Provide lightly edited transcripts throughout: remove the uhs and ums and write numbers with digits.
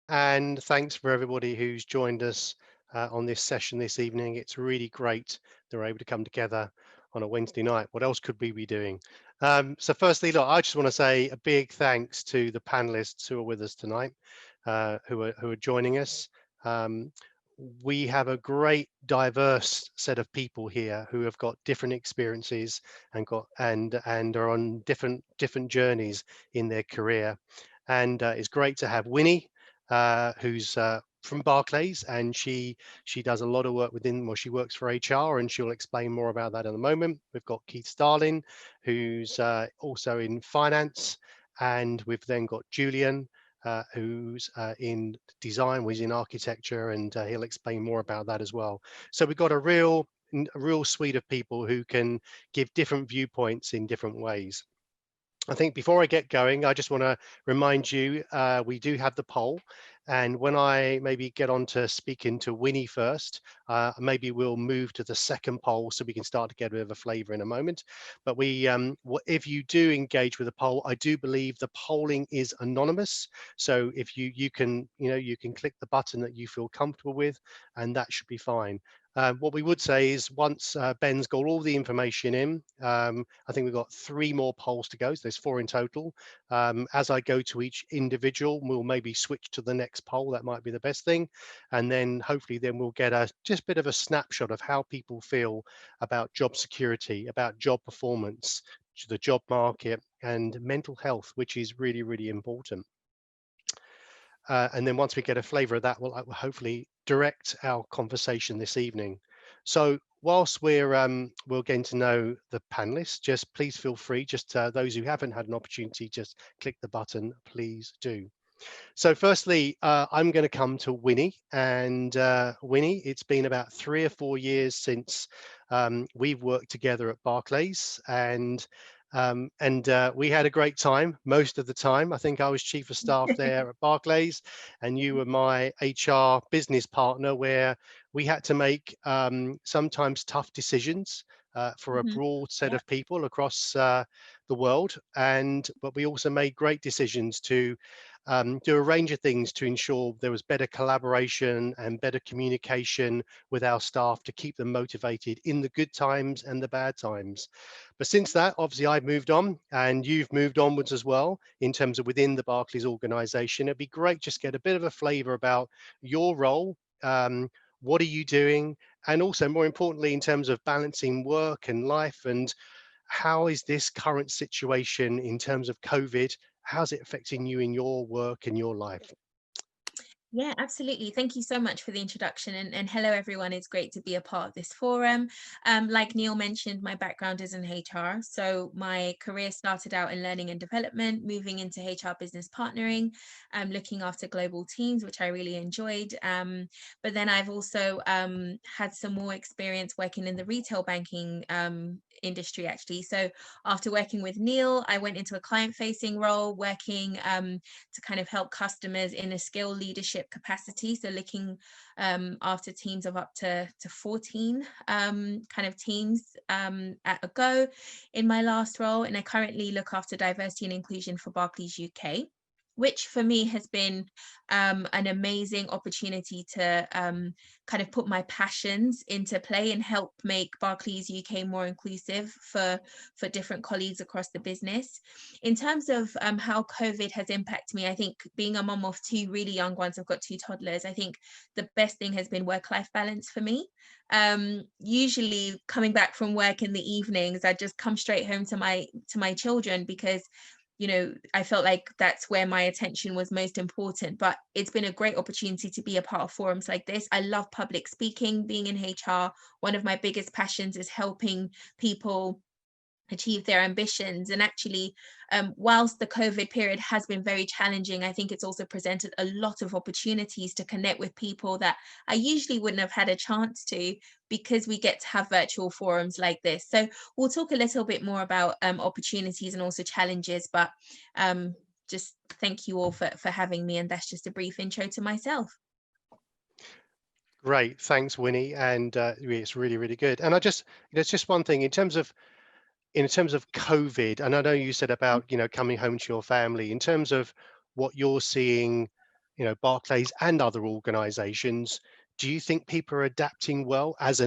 and thanks for everybody who's joined us on this session this evening. It's really great that we're able to come together on a Wednesday night. What else could we be doing? So firstly, look, I just want to say a big thanks to the panelists who are with us tonight, who are joining us. Um, we have a great diverse set of people here who have got different experiences and are on different journeys in their career. And it's great to have Winnie, who's from Barclays, and she does a lot of work within, well, she works for HR, and she'll explain more about that in a moment. We've got Keith Starling, who's also in finance, and we've then got Julian, who's in design, who's in architecture, and he'll explain more about that as well. So we've got a real suite of people who can give different viewpoints in different ways. I think before I get going, I just want to remind you, we do have the poll. And when I maybe get on to speaking to Winnie first, maybe we'll move to the second poll so we can start to get a bit of a flavor in a moment. But if you do engage with the poll, I do believe the polling is anonymous. So if you can, you can click the button that you feel comfortable with, and that should be fine. What we would say is once Ben's got all the information in, I think we've got 3 more polls to go. So there's 4 in total. As I go to each individual, we'll maybe switch to the next poll. That might be the best thing. And then hopefully then we'll get a just bit of a snapshot of how people feel about job security, about job performance, the job market, and mental health, which is really, really important. And then once we get a flavor of that, we'll hopefully direct our conversation this evening. So whilst we're getting to know the panelists, just please feel free, just those who haven't had an opportunity, just click the button, please do. So firstly, I'm going to come to Winnie, and Winnie, it's been about 3 or 4 years since we've worked together at Barclays, and we had a great time most of the time. I think I was chief of staff there at Barclays, and you were my HR business partner, where we had to make sometimes tough decisions for a Mhm. broad set Yeah. of people across the world, but we also made great decisions to do a range of things to ensure there was better collaboration and better communication with our staff to keep them motivated in the good times and the bad times. But since that, obviously, I've moved on and you've moved onwards as well in terms of within the Barclays organization. It'd be great just get a bit of a flavor about your role. What are you doing? And also, more importantly, in terms of balancing work and life, and how is this current situation in terms of COVID, how's it affecting you in your work and your life? Yeah, absolutely. Thank you so much for the introduction. And hello, everyone. It's great to be a part of this forum. Like Neil mentioned, my background is in HR. So my career started out in learning and development, moving into HR business partnering, looking after global teams, which I really enjoyed. But then I've also had some more experience working in the retail banking industry, actually. So after working with Neil, I went into a client facing role, working to kind of help customers in a skill leadership capacity. So looking after teams of up to 14 kind of teams at a go in my last role. And I currently look after diversity and inclusion for Barclays UK, which for me has been an amazing opportunity to kind of put my passions into play and help make Barclays UK more inclusive for different colleagues across the business. In terms of how COVID has impacted me, I think being a mom of 2 really young ones, I've got 2 toddlers, I think the best thing has been work-life balance for me. Usually coming back from work in the evenings, I just come straight home to my children because I felt like that's where my attention was most important. But it's been a great opportunity to be a part of forums like this. I love public speaking, being in HR. One of my biggest passions is helping people achieve their ambitions. And actually, whilst the COVID period has been very challenging, I think it's also presented a lot of opportunities to connect with people that I usually wouldn't have had a chance to, because we get to have virtual forums like this. So we'll talk a little bit more about opportunities and also challenges, but just thank you all for having me. And that's just a brief intro to myself. Great, thanks, Winnie, and it's really, really good. And there's just one thing in terms of COVID, and I know you said about coming home to your family. In terms of what you're seeing Barclays and other organizations, do you think people are adapting well as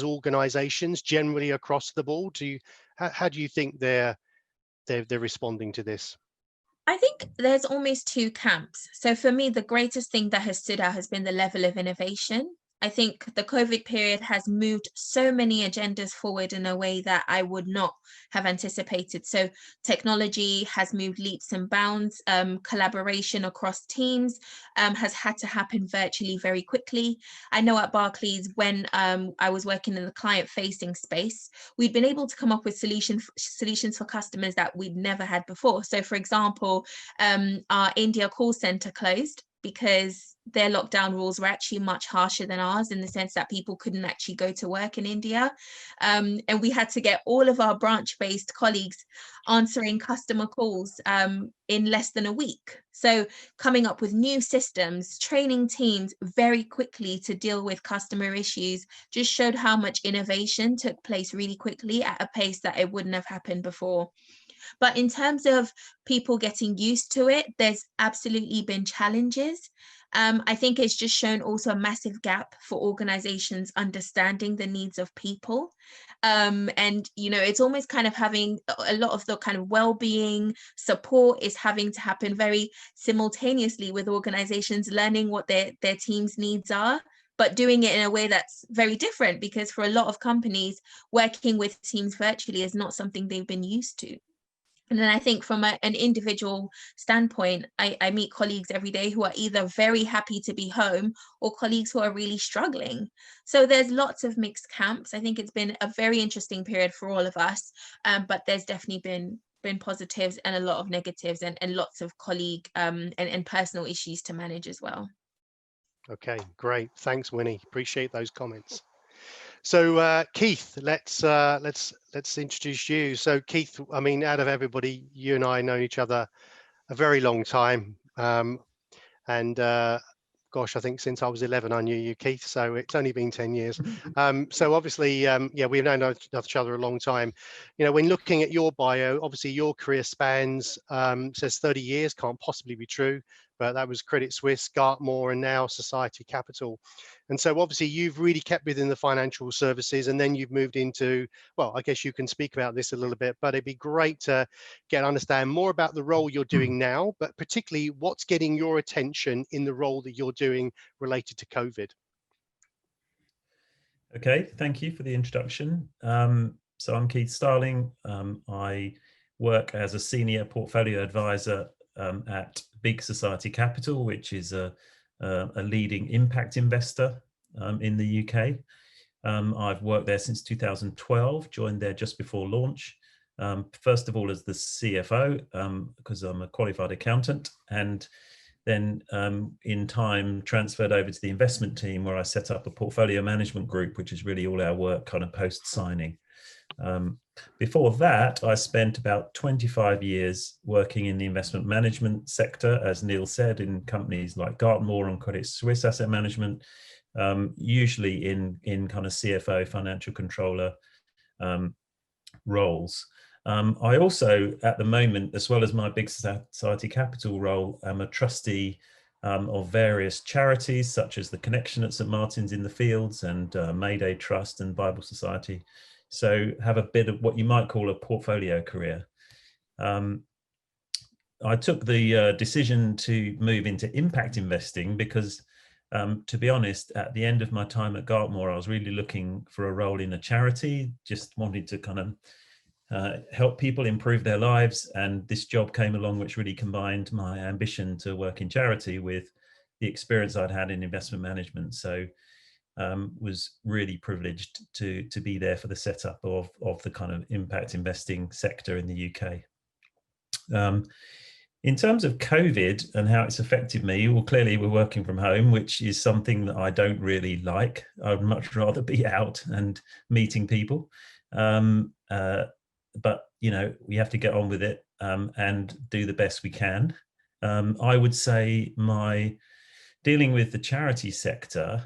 organizations generally across the board? How do you think they're responding to this? I think there's almost two camps. So for me, the greatest thing that has stood out has been the level of innovation. I think the COVID period has moved so many agendas forward in a way that I would not have anticipated. So technology has moved leaps and bounds. Collaboration across teams has had to happen virtually very quickly. I know at Barclays, when I was working in the client-facing space, we'd been able to come up with solutions for customers that we'd never had before. So, for example, our India call center closed because their lockdown rules were actually much harsher than ours, in the sense that people couldn't actually go to work in India. And we had to get all of our branch-based colleagues answering customer calls in less than a week. So coming up with new systems, training teams very quickly to deal with customer issues just showed how much innovation took place really quickly at a pace that it wouldn't have happened before. But in terms of people getting used to it, there's absolutely been challenges. I think it's just shown also a massive gap for organizations understanding the needs of people. And, it's almost kind of having a lot of the kind of well-being support is having to happen very simultaneously with organizations learning what their team's needs are, but doing it in a way that's very different, because for a lot of companies, working with teams virtually is not something they've been used to. And then I think from an individual standpoint, I meet colleagues every day who are either very happy to be home or colleagues who are really struggling. So there's lots of mixed camps. I think it's been a very interesting period for all of us, but there's definitely been positives and a lot of negatives, and lots of colleague and personal issues to manage as well. Okay, great. Thanks, Winnie. Appreciate those comments. So Keith, let's introduce you. So Keith, I mean, out of everybody, you and I know each other a very long time, and gosh, I think since I was 11, I knew you, Keith. So it's only been 10 years. So obviously, yeah, we've known each other a long time. When looking at your bio, obviously your career spans, says 30 years, can't possibly be true, but that was Credit Suisse, Gartmore, and now Society Capital. And so obviously you've really kept within the financial services, and then you've moved into, well, I guess you can speak about this a little bit, but it'd be great to understand more about the role you're doing now, but particularly what's getting your attention in the role that you're doing related to COVID. Okay, thank you for the introduction. So I'm Keith Starling. I work as a senior portfolio advisor at Big Society Capital, which is a leading impact investor in the UK. I've worked there since 2012, joined there just before launch. First of all, as the CFO, because I'm a qualified accountant, and then in time transferred over to the investment team, where I set up a portfolio management group, which is really all our work kind of post signing. Before that, I spent about 25 years working in the investment management sector, as Neil said, in companies like Gartmore and Credit Suisse Asset Management, usually in kind of CFO, financial controller roles. I also, at the moment, as well as my Big Society Capital role, am a trustee of various charities, such as the Connection at St Martin's in the Fields and Mayday Trust and Bible Society. So have a bit of what you might call a portfolio career. I took the decision to move into impact investing because, to be honest, at the end of my time at Gartmore, I was really looking for a role in a charity, just wanted to kind of help people improve their lives. And this job came along, which really combined my ambition to work in charity with the experience I'd had in investment management. So was really privileged to be there for the setup of the kind of impact investing sector in the UK. In terms of COVID and how it's affected me, well, clearly we're working from home, which is something that I don't really like. I'd much rather be out and meeting people. But we have to get on with it and do the best we can. I would say my dealing with the charity sector,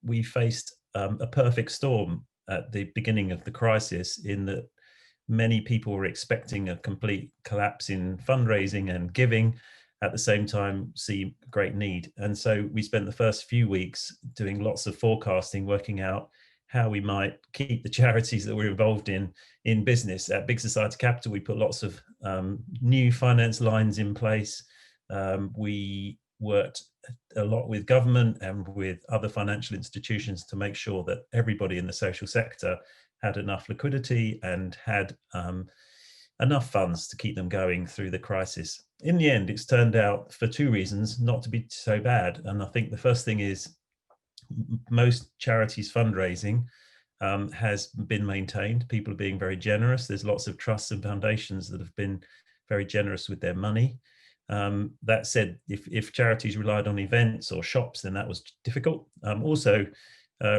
we faced a perfect storm at the beginning of the crisis, in that many people were expecting a complete collapse in fundraising and giving, at the same time see great need. And so we spent the first few weeks doing lots of forecasting, working out how we might keep the charities that we're involved in business. At Big Society Capital, we put lots of new finance lines in place. We worked a lot with government and with other financial institutions to make sure that everybody in the social sector had enough liquidity and had enough funds to keep them going through the crisis. In the end, it's turned out, for two reasons, not to be so bad. And I think the first thing is most charities fundraising has been maintained. People are being very generous. There's lots of trusts and foundations that have been very generous with their money. That said, if charities relied on events or shops, then that was difficult. Also,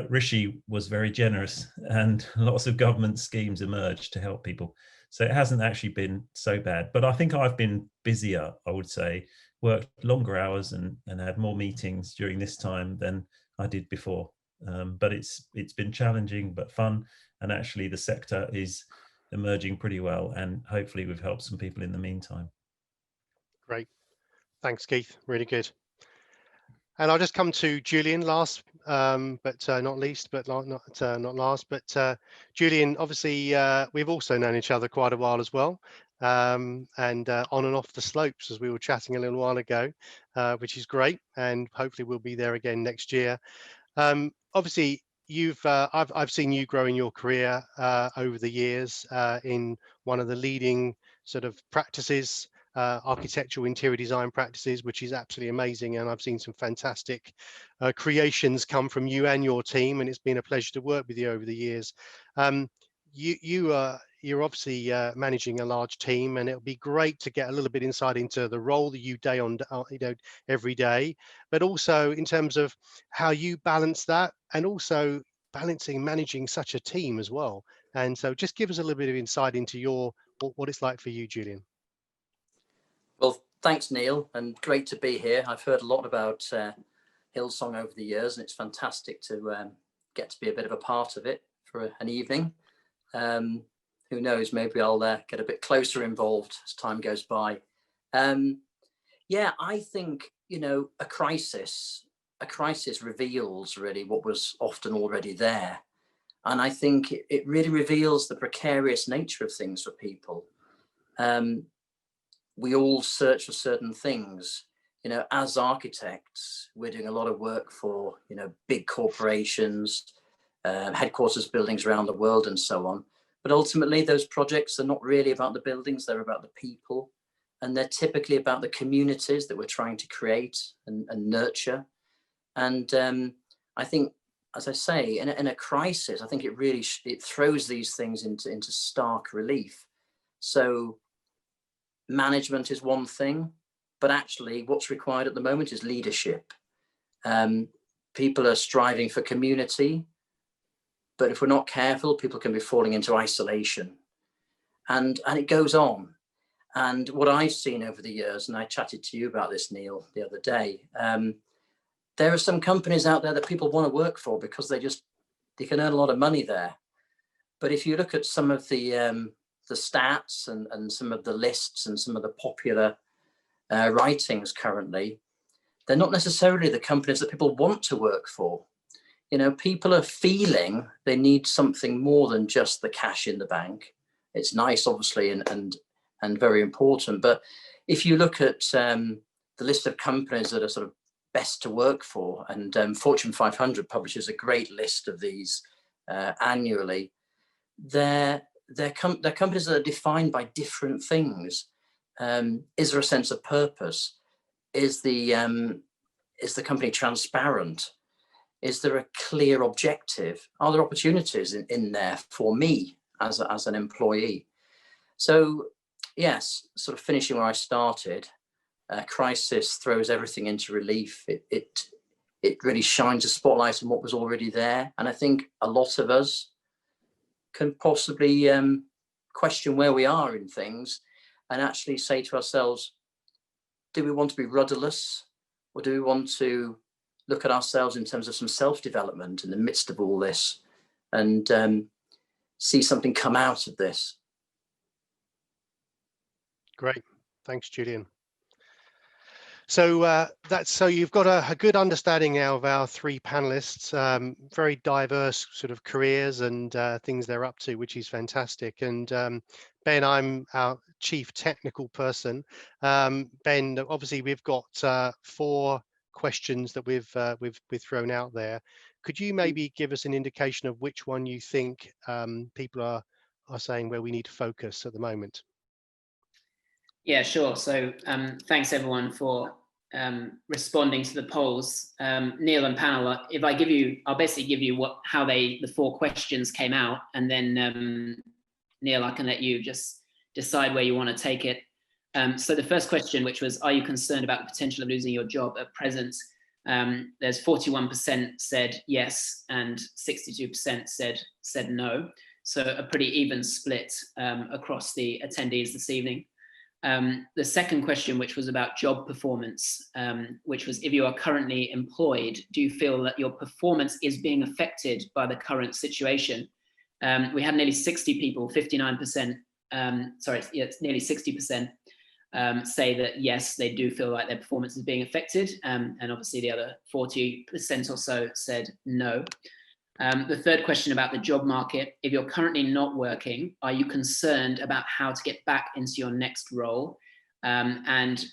Rishi was very generous, and lots of government schemes emerged to help people. So it hasn't actually been so bad. But I think I've been busier, I would say, worked longer hours and had more meetings during this time than I did before. But it's been challenging but fun, and actually the sector is emerging pretty well, and hopefully we've helped some people in the meantime. Great. Thanks, Keith. Really good. And I'll just come to Julian last, but not least, but not last. But Julian, obviously, we've also known each other quite a while as well, and on and off the slopes, as we were chatting a little while ago, which is great. And hopefully we'll be there again next year. Obviously, I've seen you grow in your career over the years in one of the leading sort of practices, architectural interior design practices, which is absolutely amazing. And I've seen some fantastic creations come from you and your team, and it's been a pleasure to work with you over the years. You're obviously managing a large team, and it'll be great to get a little bit insight into the role that you every day, but also in terms of how you balance that, and also managing such a team as well. And so just give us a little bit of insight into what it's like for you, Julian. Well, thanks, Neil, and great to be here. I've heard a lot about Hillsong over the years, and it's fantastic to get to be a bit of a part of it for an evening. Who knows, maybe I'll get a bit closer involved as time goes by. Yeah, I think, a crisis reveals really what was often already there. And I think it really reveals the precarious nature of things for people. We all search for certain things. As architects, we're doing a lot of work for, big corporations, headquarters buildings around the world and so on. But ultimately, those projects are not really about the buildings, they're about the people. And they're typically about the communities that we're trying to create and nurture. And I think, as I say, in a crisis, I think it really it throws these things into stark relief. So management is one thing, but actually what's required at the moment is leadership. People are striving for community, but if we're not careful, people can be falling into isolation. And it goes on. And what I've seen over the years, and I chatted to you about this, Neil, the other day, there are some companies out there that people want to work for because they can earn a lot of money there. But if you look at some of the stats and some of the lists and some of the popular writings currently, they're not necessarily the companies that people want to work for. People are feeling they need something more than just the cash in the bank. It's nice, obviously, and very important. But if you look at the list of companies that are sort of best to work for, and Fortune 500 publishes a great list of these annually, they're companies that are defined by different things. Is there a sense of purpose? Is the company transparent? Is there a clear objective? Are there opportunities in there for me as an employee? So yes, sort of finishing where I started, crisis throws everything into relief. It really shines a spotlight on what was already there. And I think a lot of us can possibly question where we are in things and actually say to ourselves, do we want to be rudderless, or do we want to look at ourselves in terms of some self-development in the midst of all this and see something come out of this? Great. Thanks, Julian. So you've got a good understanding now of our three panelists, very diverse sort of careers and things they're up to, which is fantastic. And Ben, I'm our chief technical person. Ben, obviously we've got 4 questions that we've thrown out there. Could you maybe give us an indication of which one you think people are saying where we need to focus at the moment? Yeah, sure. So thanks everyone for responding to the polls. Neil and panel, if I give you, I'll basically give you how the 4 questions came out, and then Neil, I can let you just decide where you want to take it. So the first question, which was, are you concerned about the potential of losing your job at present? There's 41% said yes, and 62% said no. So a pretty even split across the attendees this evening. The second question, which was about job performance, which was, if you are currently employed, do you feel that your performance is being affected by the current situation? We had nearly 60 people, 59%, nearly 60% say that yes, they do feel like their performance is being affected. And obviously the other 40% or so said no. The third question about the job market, if you're currently not working, are you concerned about how to get back into your next role? And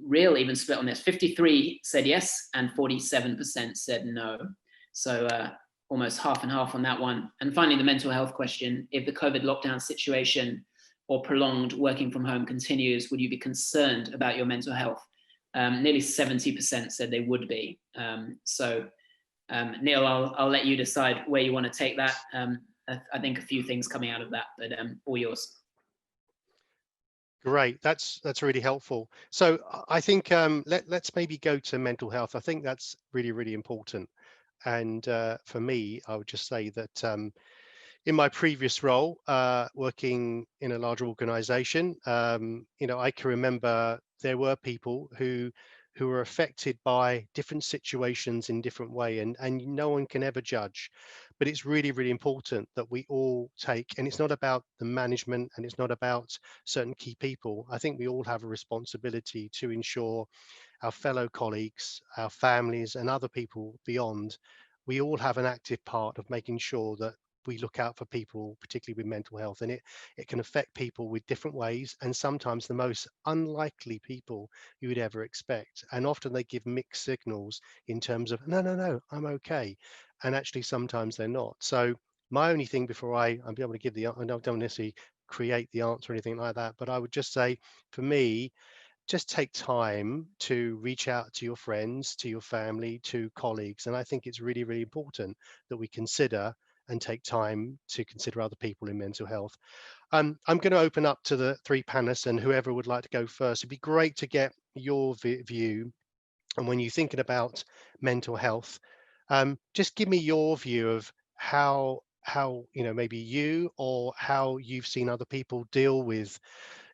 real even split on this, 53 said yes and 47% said no. So almost half and half on that one. And finally, the mental health question, if the COVID lockdown situation or prolonged working from home continues, would you be concerned about your mental health? Nearly 70% said they would be. Neil, I'll let you decide where you want to take that. I think a few things coming out of that, but all yours. Great, that's really helpful. So I think let's maybe go to mental health. I think that's really, really important. And for me, I would just say that in my previous role, working in a larger organization, I can remember there were people who were affected by different situations in different way, and no one can ever judge. But it's really, really important that we all take, and it's not about the management and it's not about certain key people. I think we all have a responsibility to ensure our fellow colleagues, our families, and other people beyond, we all have an active part of making sure that we look out for people, particularly with mental health, and it can affect people with different ways, and sometimes the most unlikely people you would ever expect. And often they give mixed signals in terms of no, I'm okay, and actually sometimes they're not. So my only thing before I'm able to give I don't necessarily create the answer or anything like that, but I would just say, for me, just take time to reach out to your friends, to your family, to colleagues. And I think it's really, really important that we consider and take time to consider other people in mental health. I'm going to open up to the 3 panelists, and whoever would like to go first. It'd be great to get your view. And when you're thinking about mental health, just give me your view of how maybe you or how you've seen other people dealing with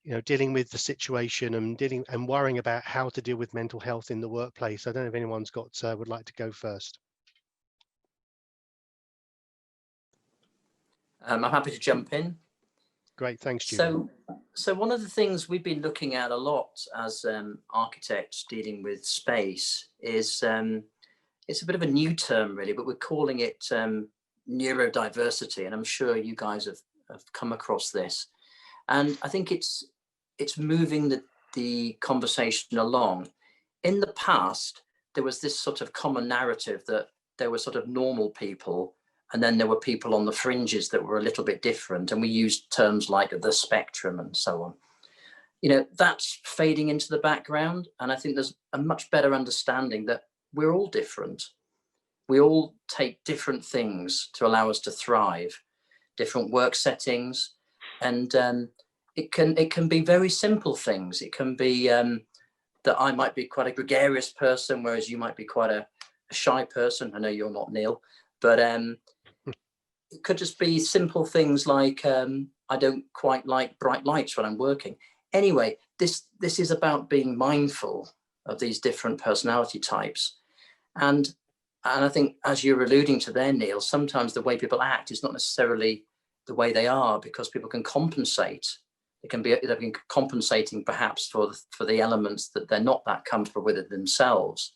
the situation and worrying about how to deal with mental health in the workplace. I don't know if anyone's would like to go first. I'm happy to jump in. Great, thanks, Julian. So one of the things we've been looking at a lot as architects dealing with space is it's a bit of a new term really, but we're calling it neurodiversity, and I'm sure you guys have come across this. And I think it's moving the conversation along. In the past, there was this sort of common narrative that there were sort of normal people, and then there were people on the fringes that were a little bit different. And we used terms like the spectrum and so on. That's fading into the background. And I think there's a much better understanding that we're all different. We all take different things to allow us to thrive, different work settings. And it can be very simple things. It can be that I might be quite a gregarious person, whereas you might be quite a shy person. I know you're not, Neil, but it could just be simple things like I don't quite like bright lights when I'm working. Anyway, this is about being mindful of these different personality types. And I think, as you're alluding to there, Neil, sometimes the way people act is not necessarily the way they are, because people can compensate. It can be compensating perhaps for the elements that they're not that comfortable with it themselves.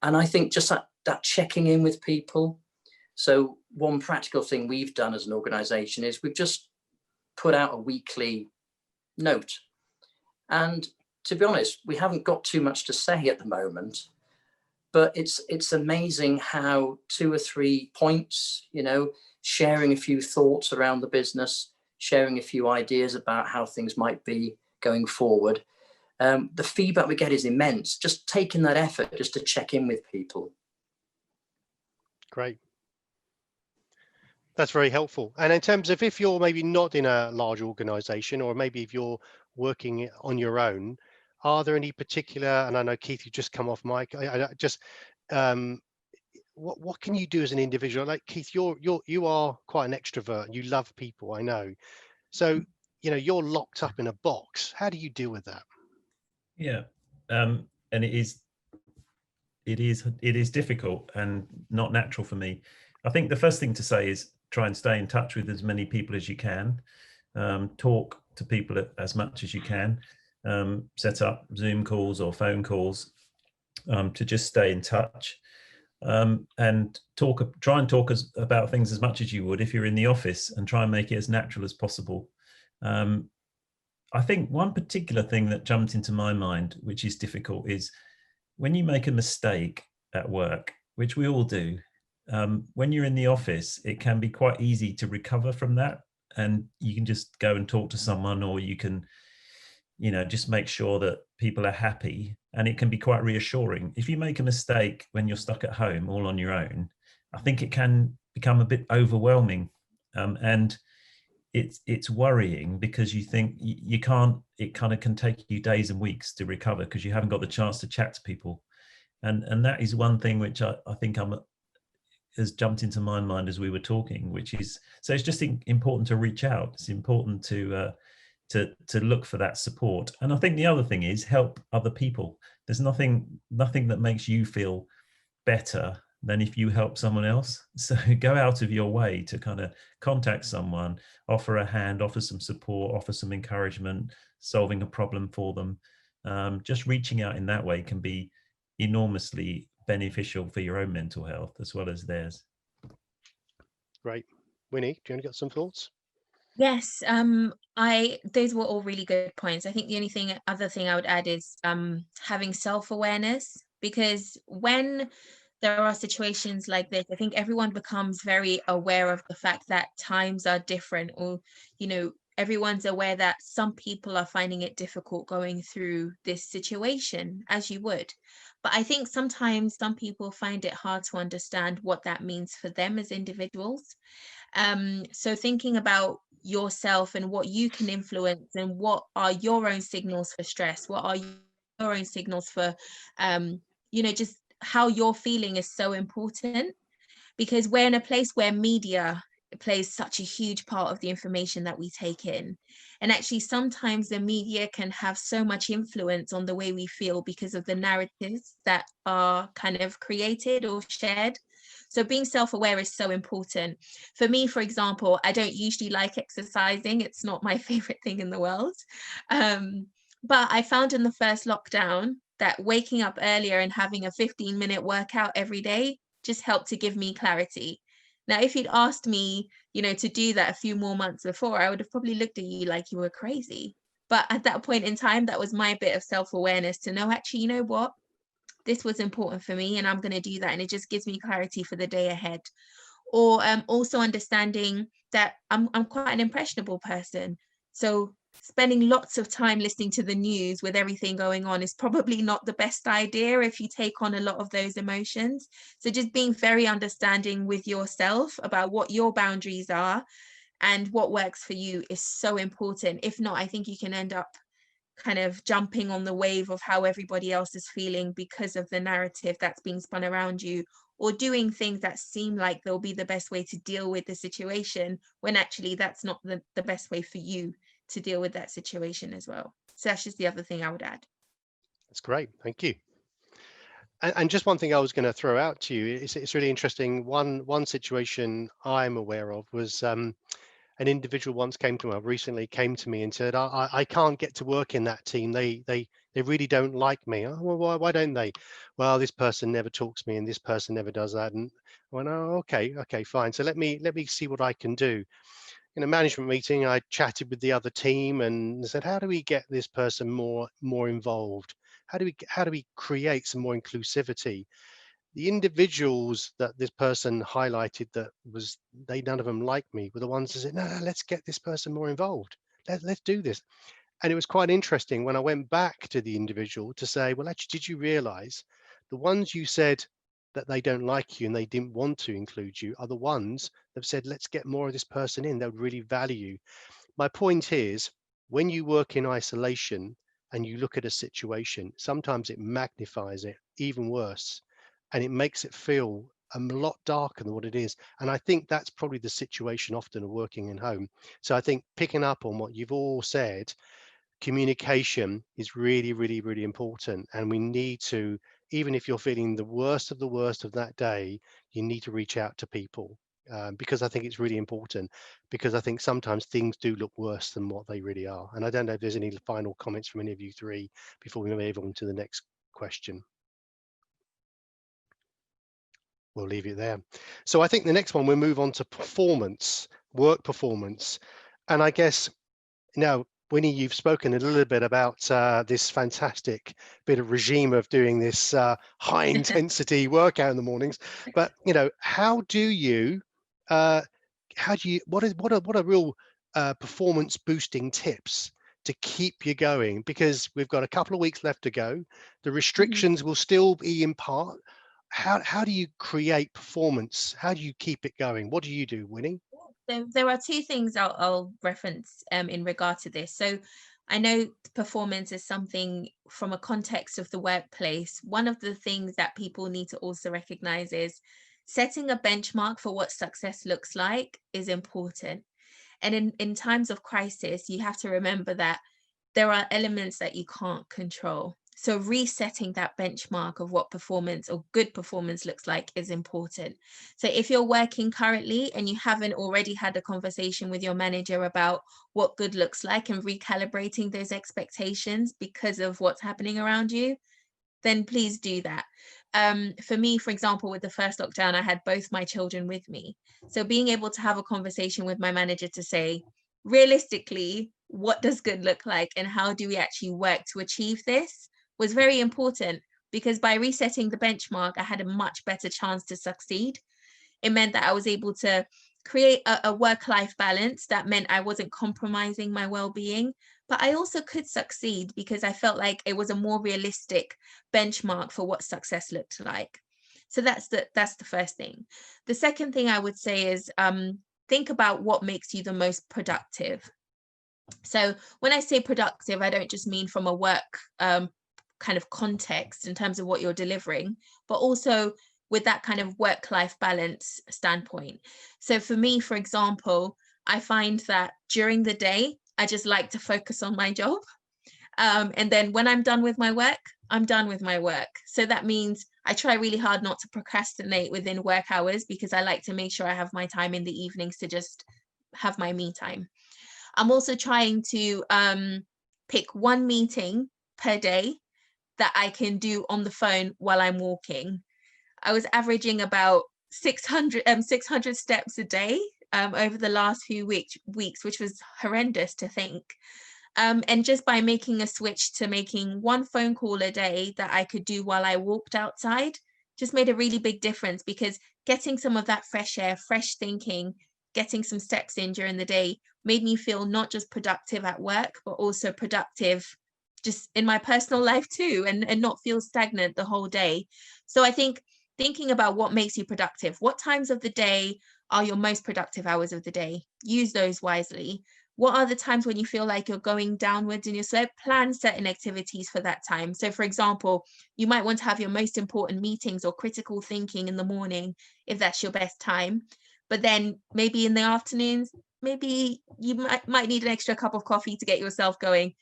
And I think just that checking in with people. So one practical thing we've done as an organization is we've just put out a weekly note. And to be honest, we haven't got too much to say at the moment, but it's amazing how 2 or 3 points, sharing a few thoughts around the business, sharing a few ideas about how things might be going forward. The feedback we get is immense, just taking that effort just to check in with people. Great. That's very helpful. And in terms of if you're maybe not in a large organization, or maybe if you're working on your own, are there any particular, and I know Keith, you just come off mic, what can you do as an individual? Like Keith, you are quite an extrovert, you love people, I know. So, you're locked up in a box. How do you deal with that? Yeah. And it is difficult and not natural for me. I think the first thing to say is try and stay in touch with as many people as you can. Talk to people as much as you can. Set up Zoom calls or phone calls to just stay in touch. And try and talk about things as much as you would if you're in the office, and try and make it as natural as possible. I think one particular thing that jumped into my mind, which is difficult, is when you make a mistake at work, which we all do. When you're in the office, it can be quite easy to recover from that, and you can just go and talk to someone, or you can just make sure that people are happy, and it can be quite reassuring. If you make a mistake when you're stuck at home all on your own, I think it can become a bit overwhelming, and it's worrying, because you think you can't, it kind of can take you days and weeks to recover because you haven't got the chance to chat to people. And that is one thing which I think has jumped into my mind as we were talking, which is, so it's just important to reach out. It's important to look for that support. And I think the other thing is help other people. There's nothing that makes you feel better than if you help someone else. So go out of your way to kind of contact someone, offer a hand, offer some support, offer some encouragement, solving a problem for them. Just reaching out in that way can be enormously beneficial for your own mental health as well as theirs. Great. Winnie, do you want to get some thoughts? Yes, those were all really good points. I think the only other thing I would add is having self-awareness, because when there are situations like this, I think everyone becomes very aware of the fact that times are different, or everyone's aware that some people are finding it difficult going through this situation, as you would. But I think sometimes some people find it hard to understand what that means for them as individuals. So thinking about yourself and what you can influence, and what are your own signals for stress, what are your own signals for just how you're feeling, is so important, because we're in a place where media plays such a huge part of the information that we take in. And actually sometimes the media can have so much influence on the way we feel because of the narratives that are kind of created or shared. So being self-aware is so important. For me, for example, I don't usually like exercising. It's not my favorite thing in the world. But I found in the first lockdown that waking up earlier and having a 15-minute workout every day just helped to give me clarity. Now, if you'd asked me, to do that a few more months before, I would have probably looked at you like you were crazy. But at that point in time, that was my bit of self-awareness to know, actually, you know what? This was important for me, and I'm going to do that. And it just gives me clarity for the day ahead. Or also understanding that I'm quite an impressionable person. So spending lots of time listening to the news with everything going on is probably not the best idea if you take on a lot of those emotions. So just being very understanding with yourself about what your boundaries are and what works for you is so important. If not, I think you can end up kind of jumping on the wave of how everybody else is feeling because of the narrative that's being spun around you, or doing things that seem like they'll be the best way to deal with the situation, when actually that's not the best way for you to deal with that situation as well. So that's just the other thing I would add. That's great. Thank you. And just one thing I was going to throw out to you, it's really interesting. One situation I'm aware of was an individual once recently came to me and said, I can't get to work in that team. They really don't like me. Oh, well, why don't they? Well, this person never talks to me and this person never does that. And I went, oh, okay, fine. So let me see what I can do. In a management meeting, I chatted with the other team and said, how do we get this person more involved? How do we create some more inclusivity? The individuals that this person highlighted that was none of them liked me were the ones that said, no, let's get this person more involved. Let's do this. And it was quite interesting when I went back to the individual to say, well, actually, did you realize the ones you said that they don't like you and they didn't want to include you are the ones that have said, let's get more of this person in. They would really value. My point is, when you work in isolation and you look at a situation, sometimes it magnifies it even worse, and it makes it feel a lot darker than what it is. And I think that's probably the situation often of working in home. So I think picking up on what you've all said, communication is really, really, really important. And we need to, even if you're feeling the worst of that day, you need to reach out to people, because I think it's really important, because I think sometimes things do look worse than what they really are. And I don't know if there's any final comments from any of you three before we move on to the next question. We'll leave it there. So I think the next one, we'll move on to performance, work performance. And I guess now, Winnie, you've spoken a little bit about this fantastic bit of regime of doing this high intensity workout in the mornings. But how do you what are real performance boosting tips to keep you going? Because we've got a couple of weeks left to go. The restrictions will still be in part. How do you create performance? How do you keep it going? What do you do, Winnie? So there are two things I'll reference in regard to this. So I know performance is something from a context of the workplace. One of the things that people need to also recognize is setting a benchmark for what success looks like is important. And in times of crisis, you have to remember that there are elements that you can't control. So resetting that benchmark of what performance or good performance looks like is important. So if you're working currently and you haven't already had a conversation with your manager about what good looks like and recalibrating those expectations because of what's happening around you, then please do that. For me, for example, with the first lockdown, I had both my children with me. So being able to have a conversation with my manager to say, realistically, what does good look like and how do we actually work to achieve this was very important, because by resetting the benchmark, I had a much better chance to succeed. It meant that I was able to create a work-life balance that meant I wasn't compromising my well-being, but I also could succeed because I felt like it was a more realistic benchmark for what success looked like. So that's the first thing. The second thing I would say is think about what makes you the most productive. So when I say productive, I don't just mean from a work kind of context in terms of what you're delivering, but also with that kind of work-life balance standpoint. So for me, for example, I find that during the day, I just like to focus on my job. And then when I'm done with my work, I'm done with my work. So that means I try really hard not to procrastinate within work hours, because I like to make sure I have my time in the evenings to just have my me time. I'm also trying to pick one meeting per day that I can do on the phone while I'm walking. I was averaging about 600 steps a day over the last few weeks, which was horrendous to think. And just by making a switch to making one phone call a day that I could do while I walked outside just made a really big difference, because getting some of that fresh air, fresh thinking, getting some steps in during the day made me feel not just productive at work, but also productive just in my personal life too, and not feel stagnant the whole day. So I think thinking about what makes you productive, what times of the day are your most productive hours of the day? Use those wisely. What are the times when you feel like you're going downwards in your slope? Plan certain activities for that time. So for example, you might want to have your most important meetings or critical thinking in the morning, if that's your best time. But then maybe in the afternoons, maybe you might need an extra cup of coffee to get yourself going.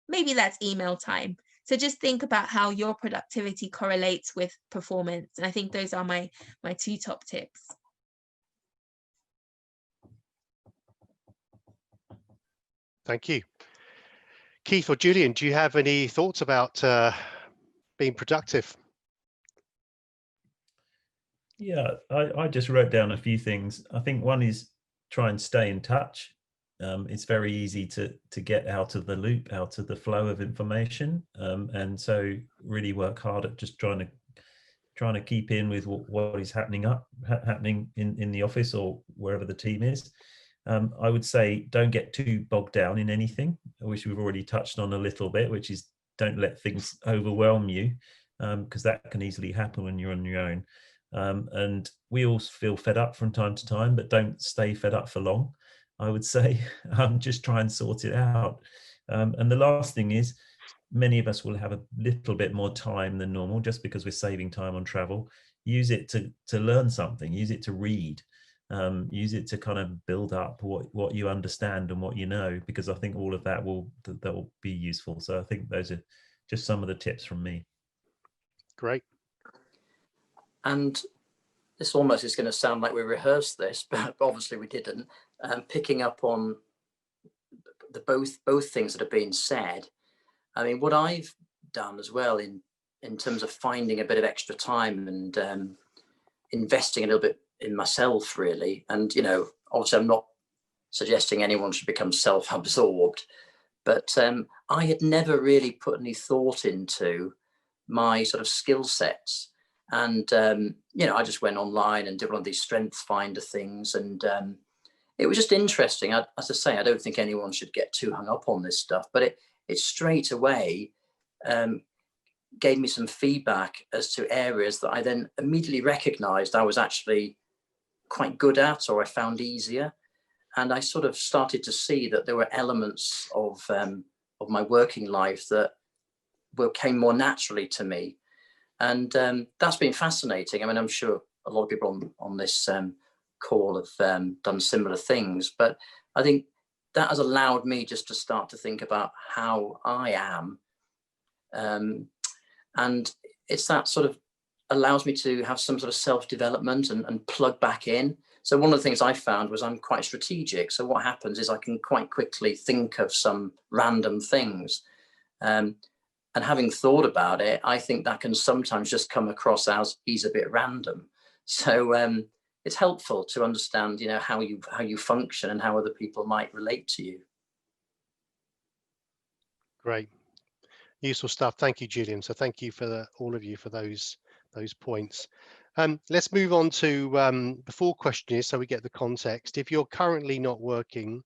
Maybe that's email time. So just think about how your productivity correlates with performance. And I think those are my two top tips. Thank you. Keith or Julian, do you have any thoughts about being productive? Yeah, I just wrote down a few things. I think one is try and stay in touch. It's very easy to get out of the loop, out of the flow of information, and so really work hard at just trying to keep in with what is happening in the office or wherever the team is. I would say don't get too bogged down in anything, which we've already touched on a little bit, which is don't let things overwhelm you, because that can easily happen when you're on your own. And we all feel fed up from time to time, but don't stay fed up for long, I would say. Just try and sort it out. And the last thing is, many of us will have a little bit more time than normal just because we're saving time on travel. Use it to learn something, use it to read, use it to kind of build up what you understand and what you know, because I think all of that will be useful. So I think those are just some of the tips from me. Great. And this almost is going to sound like we rehearsed this, but obviously we didn't. Picking up on the both things that have been said. I mean, what I've done as well in terms of finding a bit of extra time and investing a little bit in myself, really. And, you know, obviously I'm not suggesting anyone should become self-absorbed, but I had never really put any thought into my sort of skill sets. And, you know, I just went online and did one of these strength finder things. And it was just interesting. As I say, I don't think anyone should get too hung up on this stuff, but it straight away gave me some feedback as to areas that I then immediately recognized I was actually quite good at, or I found easier. And I sort of started to see that there were elements of my working life that came more naturally to me. And that's been fascinating. I mean, I'm sure a lot of people on this call have done similar things, but I think that has allowed me just to start to think about how I am. And it's that sort of allows me to have some sort of self-development and plug back in. So one of the things I found was I'm quite strategic. So what happens is I can quite quickly think of some random things. And having thought about it, I think that can sometimes just come across as he's a bit random. So it's helpful to understand, you know, how you function and how other people might relate to you. Great. Useful stuff. Thank you, Julian. So thank you for all of you for those points. Let's move on to the fourth question is, so we get the context. If you're currently not working,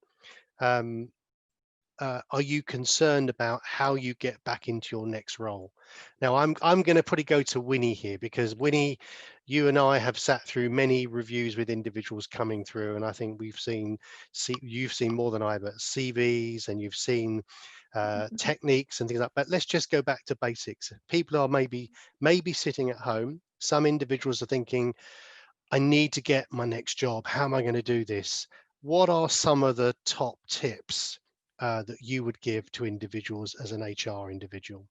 are you concerned about how you get back into your next role? Now, I'm going to probably go to Winnie here, because Winnie, you and I have sat through many reviews with individuals coming through, and I think you've seen more than I, but CVs, and you've seen techniques and things like that. But let's just go back to basics. People are maybe sitting at home. Some individuals are thinking, I need to get my next job. How am I going to do this? What are some of the top tips that you would give to individuals as an HR individual?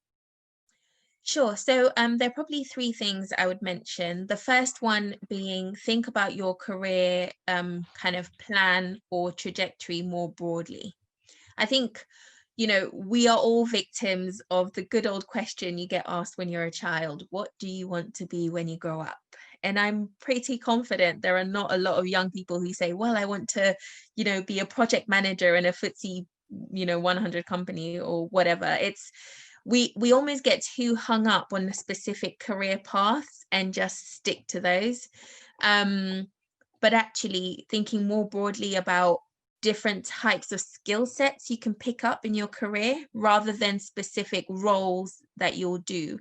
Sure. So there are probably three things I would mention. The first one being, think about your career kind of plan or trajectory more broadly. I think, you know, we are all victims of the good old question you get asked when you're a child: what do you want to be when you grow up? And I'm pretty confident there are not a lot of young people who say, well, I want to, you know, be a project manager in a FTSE, you know, 100 company or whatever. It's we almost get too hung up on the specific career paths and just stick to those. But actually thinking more broadly about different types of skill sets you can pick up in your career rather than specific roles that you'll do.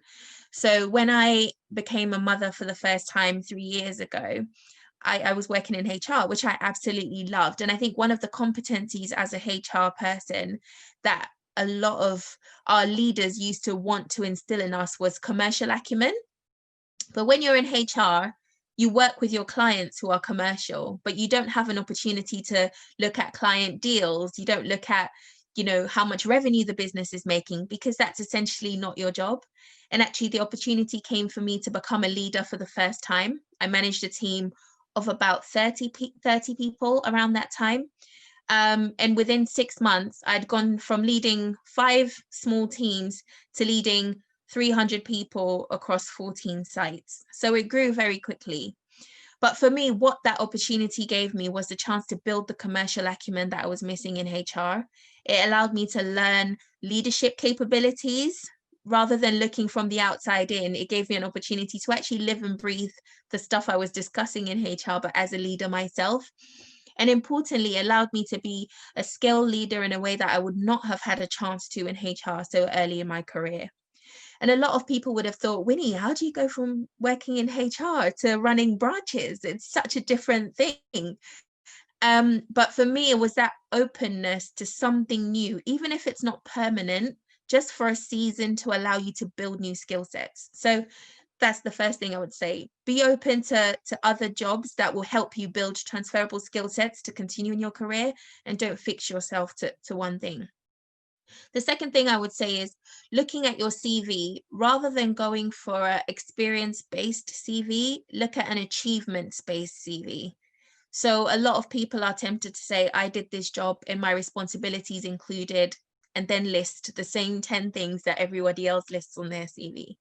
So when I became a mother for the first time 3 years ago, I was working in HR, which I absolutely loved. And I think one of the competencies as a HR person that a lot of our leaders used to want to instill in us was commercial acumen. But when you're in HR, you work with your clients who are commercial, but you don't have an opportunity to look at client deals. You don't look at, you know, how much revenue the business is making, because that's essentially not your job. And actually the opportunity came for me to become a leader for the first time. I managed a team of about 30 people around that time. And within 6 months, I'd gone from leading 5 small teams to leading 300 people across 14 sites. So it grew very quickly. But for me, what that opportunity gave me was the chance to build the commercial acumen that I was missing in HR. It allowed me to learn leadership capabilities rather than looking from the outside in. It gave me an opportunity to actually live and breathe the stuff I was discussing in HR, but as a leader myself. And importantly, allowed me to be a skill leader in a way that I would not have had a chance to in HR so early in my career. And a lot of people would have thought, Winnie, how do you go from working in HR to running branches? It's such a different thing. But for me, it was that openness to something new, even if it's not permanent, just for a season to allow you to build new skill sets. So that's the first thing I would say. Be open to other jobs that will help you build transferable skill sets to continue in your career, and don't fix yourself to one thing. The second thing I would say is looking at your CV, rather than going for an experience-based CV, look at an achievements-based CV. So a lot of people are tempted to say, I did this job and my responsibilities included, and then list the same 10 things that everybody else lists on their CV.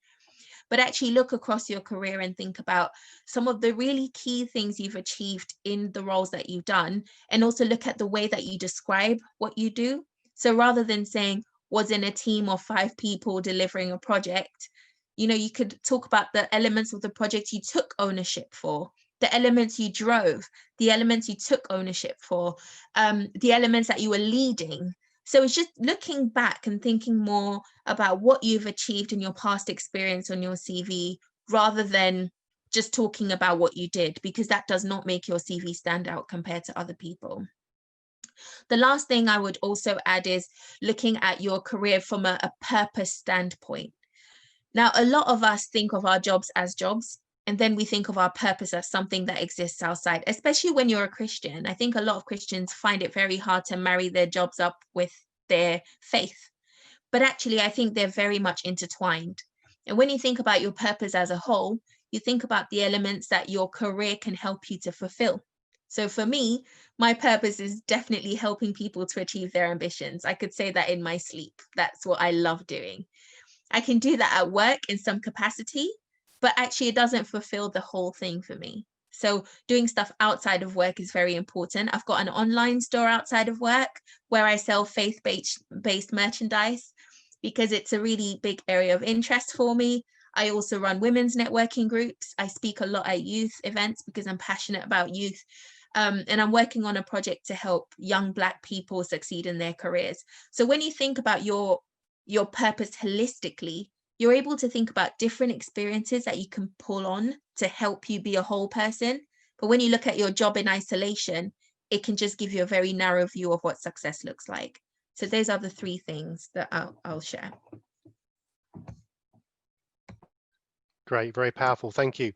But actually look across your career and think about some of the really key things you've achieved in the roles that you've done, and also look at the way that you describe what you do. So rather than saying, was in a team of 5 people delivering a project, you could talk about the elements of the project you took ownership for, the elements you drove, the elements you took ownership for, the elements that you were leading. So it's just looking back and thinking more about what you've achieved in your past experience on your CV, rather than just talking about what you did, because that does not make your CV stand out compared to other people. The last thing I would also add is looking at your career from a purpose standpoint. Now, a lot of us think of our jobs as jobs, and then we think of our purpose as something that exists outside, especially when you're a Christian. I think a lot of Christians find it very hard to marry their jobs up with their faith. But actually, I think they're very much intertwined. And when you think about your purpose as a whole, you think about the elements that your career can help you to fulfill. So for me, my purpose is definitely helping people to achieve their ambitions. I could say that in my sleep. That's what I love doing. I can do that at work in some capacity, but actually it doesn't fulfill the whole thing for me. So doing stuff outside of work is very important. I've got an online store outside of work where I sell faith-based merchandise because it's a really big area of interest for me. I also run women's networking groups. I speak a lot at youth events because I'm passionate about youth. And I'm working on a project to help young Black people succeed in their careers. So when you think about your purpose holistically, you're able to think about different experiences that you can pull on to help you be a whole person. But when you look at your job in isolation, it can just give you a very narrow view of what success looks like. So those are the 3 things that I'll share. Great, very powerful. Thank you.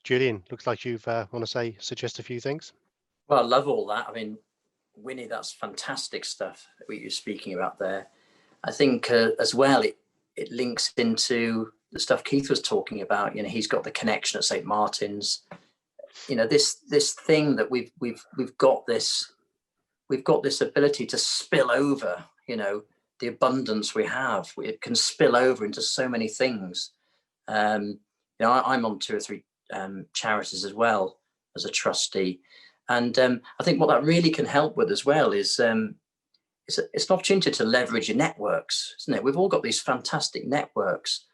Julian, looks like you've want to suggest a few things. Well, I love all that. I mean, Winnie, that's fantastic stuff that you're speaking about there. I think as well, it links into the stuff Keith was talking about. He's got the connection at St. Martin's. This thing that we've got this ability to spill over. The abundance we have, it can spill over into so many things. I'm on 2 or 3 charities as well as a trustee, and I think what that really can help with as well is it's an opportunity to leverage your networks, isn't it? We've all got these fantastic networks,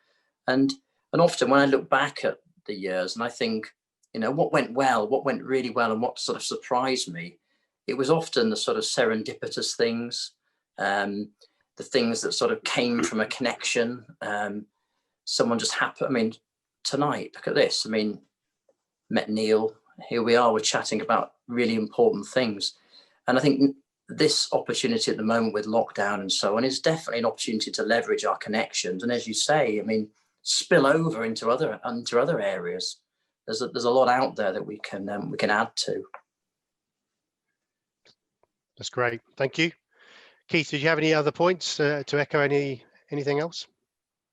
and often when I look back at the years and I think, what went well, what went really well, and what sort of surprised me, it was often the sort of serendipitous things, the things that sort of came from a connection. Someone just happened. I mean, tonight, look at this. I mean, met Neil. Here we are. We're chatting about really important things, and I think this opportunity at the moment with lockdown and so on is definitely an opportunity to leverage our connections, and as you say, I mean, spill over into other areas. There's a lot out there that we can add to. That's great. Thank you. Keith, did you have any other points to echo anything else?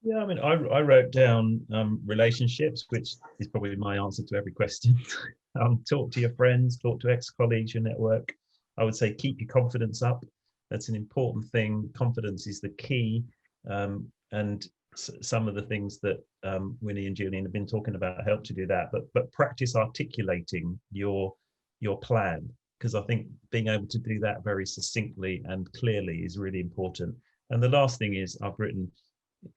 Yeah, I mean, I wrote down relationships, which is probably my answer to every question. Talk to your friends, talk to ex-colleagues, your network. I would say keep your confidence up. That's an important thing. Confidence is the key. And some of the things that Winnie and Julian have been talking about help to do that. But practice articulating your plan, because I think being able to do that very succinctly and clearly is really important. And the last thing is, I've written,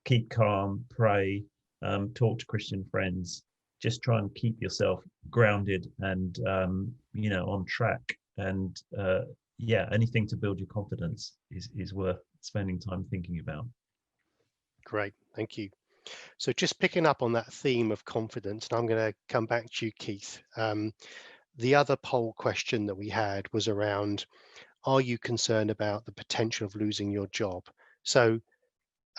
keep calm, pray, talk to Christian friends, just try and keep yourself grounded and on track. And yeah, anything to build your confidence is worth spending time thinking about. Great, thank you. So just picking up on that theme of confidence, and I'm going to come back to you, Keith. The other poll question that we had was around, are you concerned about the potential of losing your job? So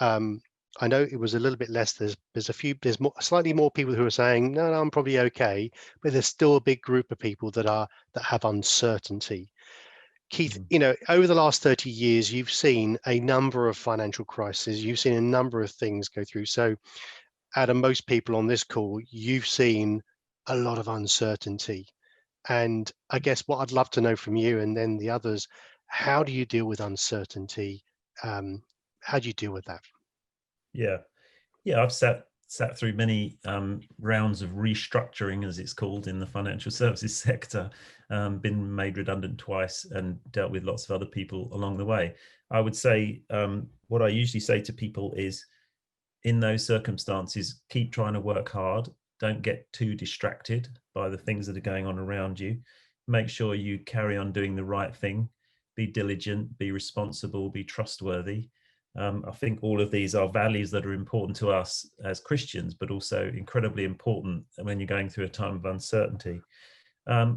I know it was a little bit less. There's slightly more people who are saying, no, I'm probably okay, but there's still a big group of people that have uncertainty. Keith, over the last 30 years, you've seen a number of financial crises. You've seen a number of things go through. So out of most people on this call, you've seen a lot of uncertainty. And I guess what I'd love to know from you and then the others, how do you deal with uncertainty? How do you deal with that? Yeah, I've sat through many rounds of restructuring, as it's called in the financial services sector, been made redundant twice, and dealt with lots of other people along the way. I would say what I usually say to people is, in those circumstances, keep trying to work hard. Don't get too distracted by the things that are going on around you. Make sure you carry on doing the right thing. Be diligent, be responsible, be trustworthy. I think all of these are values that are important to us as Christians, but also incredibly important when you're going through a time of uncertainty.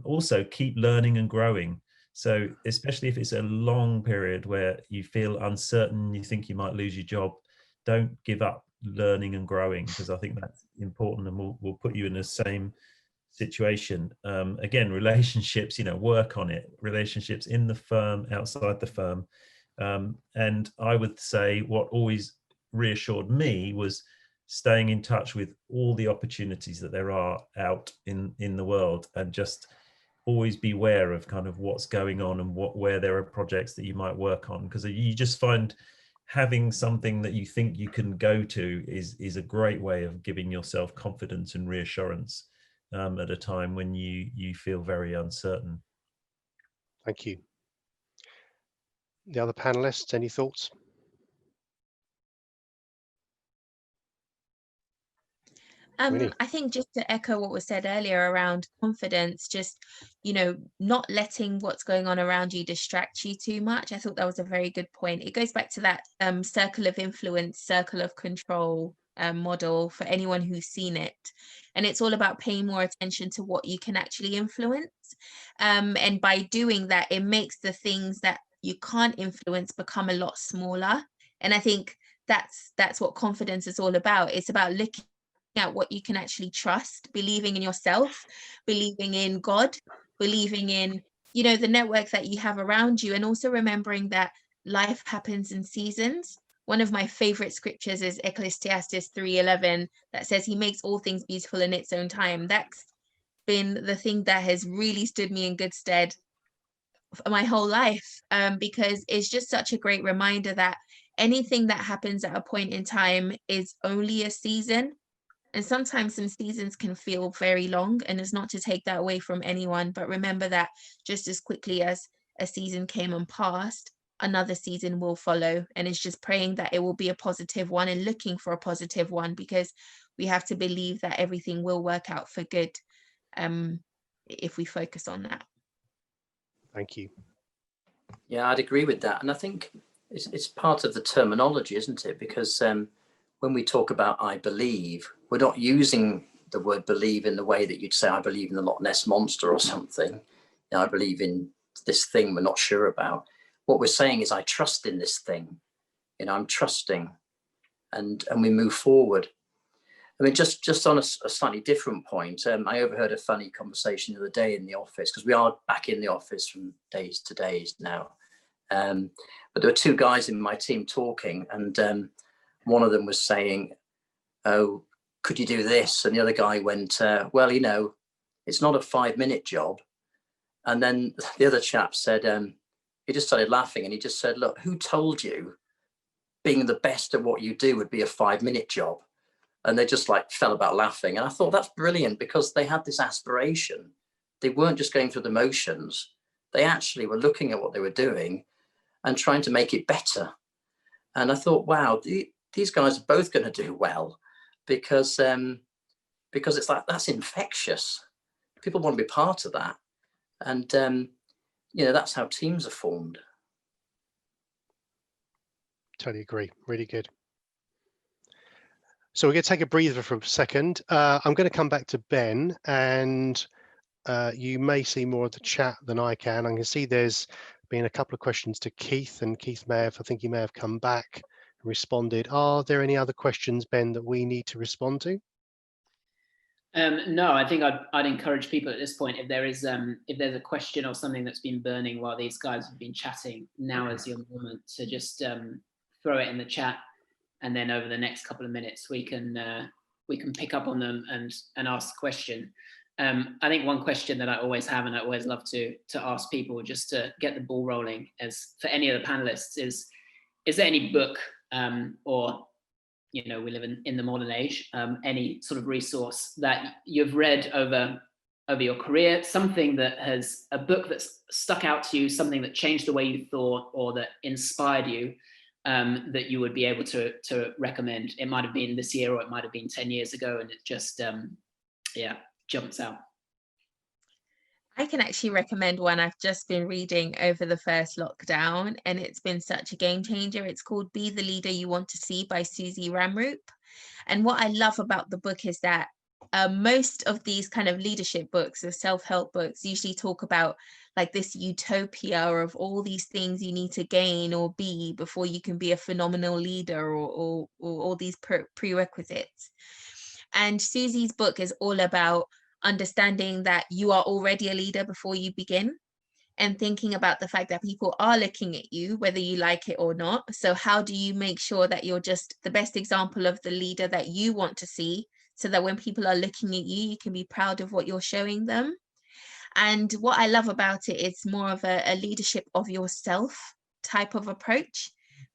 Also, keep learning and growing. So especially if it's a long period where you feel uncertain, you think you might lose your job, don't give up learning and growing, because I think that's important, and will put you in the same situation. Again, relationships, work on it. Relationships in the firm, outside the firm. And I would say what always reassured me was staying in touch with all the opportunities that there are out in the world, and just always beware of kind of what's going on and where there are projects that you might work on, because you just find having something that you think you can go to is a great way of giving yourself confidence and reassurance at a time when you feel very uncertain. Thank you. The other panelists, any thoughts? I think just to echo what was said earlier around confidence, just, not letting what's going on around you distract you too much. I thought that was a very good point. It goes back to that circle of influence, circle of control model for anyone who's seen it. And it's all about paying more attention to what you can actually influence. And by doing that, it makes the things that you can't influence become a lot smaller. And I think that's what confidence is all about. It's about looking at what you can actually trust, believing in yourself, believing in God, believing in, the network that you have around you, and also remembering that life happens in seasons. One of my favorite scriptures is Ecclesiastes 3:11, that says he makes all things beautiful in its own time. That's been the thing that has really stood me in good stead for my whole life, because it's just such a great reminder that anything that happens at a point in time is only a season. And sometimes some seasons can feel very long, and it's not to take that away from anyone, but remember that just as quickly as a season came and passed, another season will follow. And it's just praying that it will be a positive one and looking for a positive one, because we have to believe that everything will work out for good if we focus on that. Thank you. Yeah, I'd agree with that. And I think it's part of the terminology, isn't it? Because when we talk about I believe, we're not using the word believe in the way that you'd say, I believe in the Loch Ness Monster or something. I believe in this thing we're not sure about. What we're saying is I trust in this thing. I'm trusting, and we move forward. I mean, just on a slightly different point, I overheard a funny conversation the other day in the office, because we are back in the office from days to days now. But there were two guys in my team talking, and one of them was saying, oh, could you do this? And the other guy went, well, it's not a 5-minute job. And then the other chap said, he just started laughing, and he just said, look, who told you being the best at what you do would be a 5-minute job? And they just like fell about laughing. And I thought that's brilliant, because they had this aspiration. They weren't just going through the motions. They actually were looking at what they were doing and trying to make it better. And I thought, wow, these guys are both going to do well, because it's like, that's infectious. People want to be part of that. And, that's how teams are formed. Totally agree. Really good. So we're going to take a breather for a second. I'm going to come back to Ben, and you may see more of the chat than I can. I can see there's been a couple of questions to Keith, and Keith I think he may have come back and responded. Are there any other questions, Ben, that we need to respond to? No, I think I'd encourage people at this point, if there's a question or something that's been burning while these guys have been chatting, now is your moment to just throw it in the chat, and then over the next couple of minutes we can pick up on them and ask the question. I think one question that I always have, and I always love to ask people just to get the ball rolling, as for any of the panelists, is there any book or we live in the modern age, any sort of resource that you've read over your career, something that has, a book that's stuck out to you, something that changed the way you thought or that inspired you, that you would be able to recommend? It might have been this year, or it might have been 10 years ago, and it just jumps out. I can actually recommend one I've just been reading over the first lockdown, and it's been such a game changer. It's called Be the Leader You Want to See by Susie Ramroop. And what I love about the book is that most of these kind of leadership books or self-help books usually talk about like this utopia of all these things you need to gain or be before you can be a phenomenal leader, or all these prerequisites. And Susie's book is all about understanding that you are already a leader before you begin, and thinking about the fact that people are looking at you, whether you like it or not. So how do you make sure that you're just the best example of the leader that you want to see, so that when people are looking at you, you can be proud of what you're showing them? And what I love about it is more of a leadership of yourself type of approach,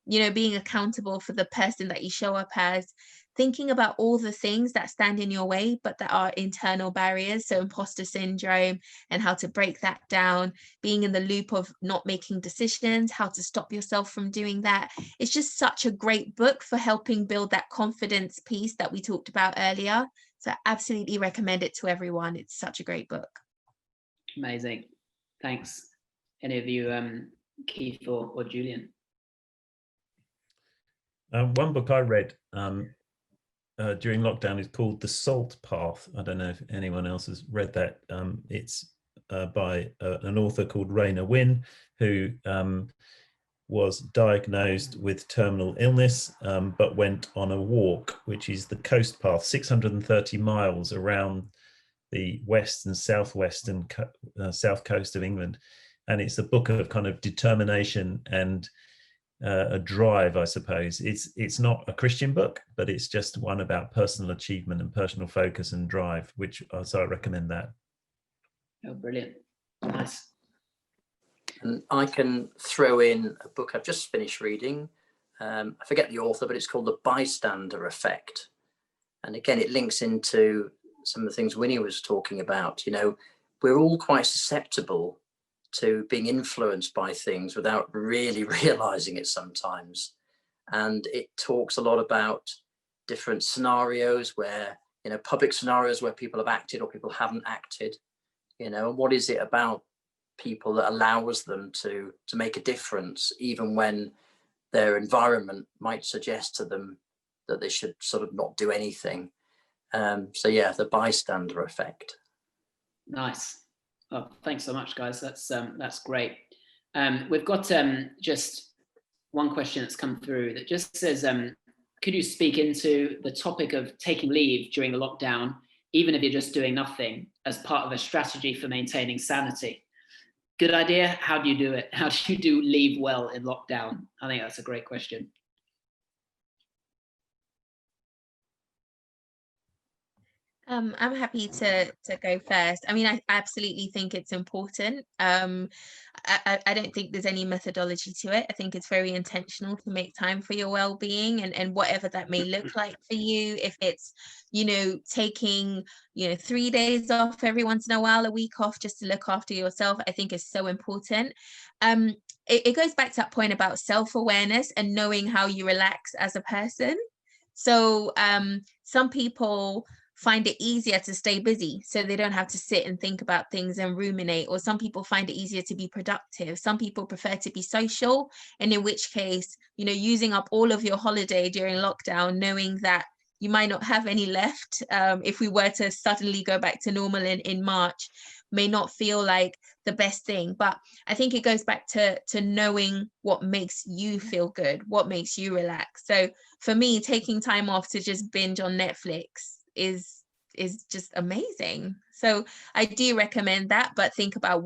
being accountable for the person that you show up as, thinking about all the things that stand in your way, but that are internal barriers. So imposter syndrome and how to break that down, being in the loop of not making decisions, how to stop yourself from doing that. It's just such a great book for helping build that confidence piece that we talked about earlier. So I absolutely recommend it to everyone. It's such a great book. Amazing. Thanks. Any of you, Keith or Julian? One book I read during lockdown is called The Salt Path. I don't know if anyone else has read that. It's by an author called Raina Wynn, who was diagnosed with terminal illness, but went on a walk, which is the coast path, 630 miles around the west and southwest and south coast of England. And it's a book of kind of determination and a drive, I suppose. It's not a Christian book, but it's just one about personal achievement and personal focus and drive, which so I recommend that. Oh, brilliant. Nice. And I can throw in a book I've just finished reading. I forget the author, but it's called The Bystander Effect. And again, it links into some of the things Winnie was talking about. We're all quite susceptible to being influenced by things without really realizing it sometimes. And it talks a lot about different scenarios where, public scenarios where people have acted or people haven't acted, and what is it about people that allows them to make a difference, even when their environment might suggest to them that they should sort of not do anything. So yeah, The Bystander Effect. Nice. Oh, thanks so much, guys. That's great. We've got just one question that's come through that just says, could you speak into the topic of taking leave during the lockdown, even if you're just doing nothing, as part of a strategy for maintaining sanity? Good idea. How do you do it? How do you do leave well in lockdown? I think that's a great question. I'm happy to go first. I mean, I absolutely think it's important. I don't think there's any methodology to it. I think it's very intentional to make time for your well-being, and whatever that may look like for you. If it's, taking, 3 days off every once in a while, a week off, just to look after yourself, I think is so important. It goes back to that point about self-awareness and knowing how you relax as a person. So some people find it easier to stay busy so they don't have to sit and think about things and ruminate, or some people find it easier to be productive. Some people prefer to be social, and in which case, using up all of your holiday during lockdown, knowing that you might not have any left, if we were to suddenly go back to normal in March, may not feel like the best thing. But I think it goes back to knowing what makes you feel good, what makes you relax. So for me, taking time off to just binge on Netflix is just amazing. So I do recommend that, but think about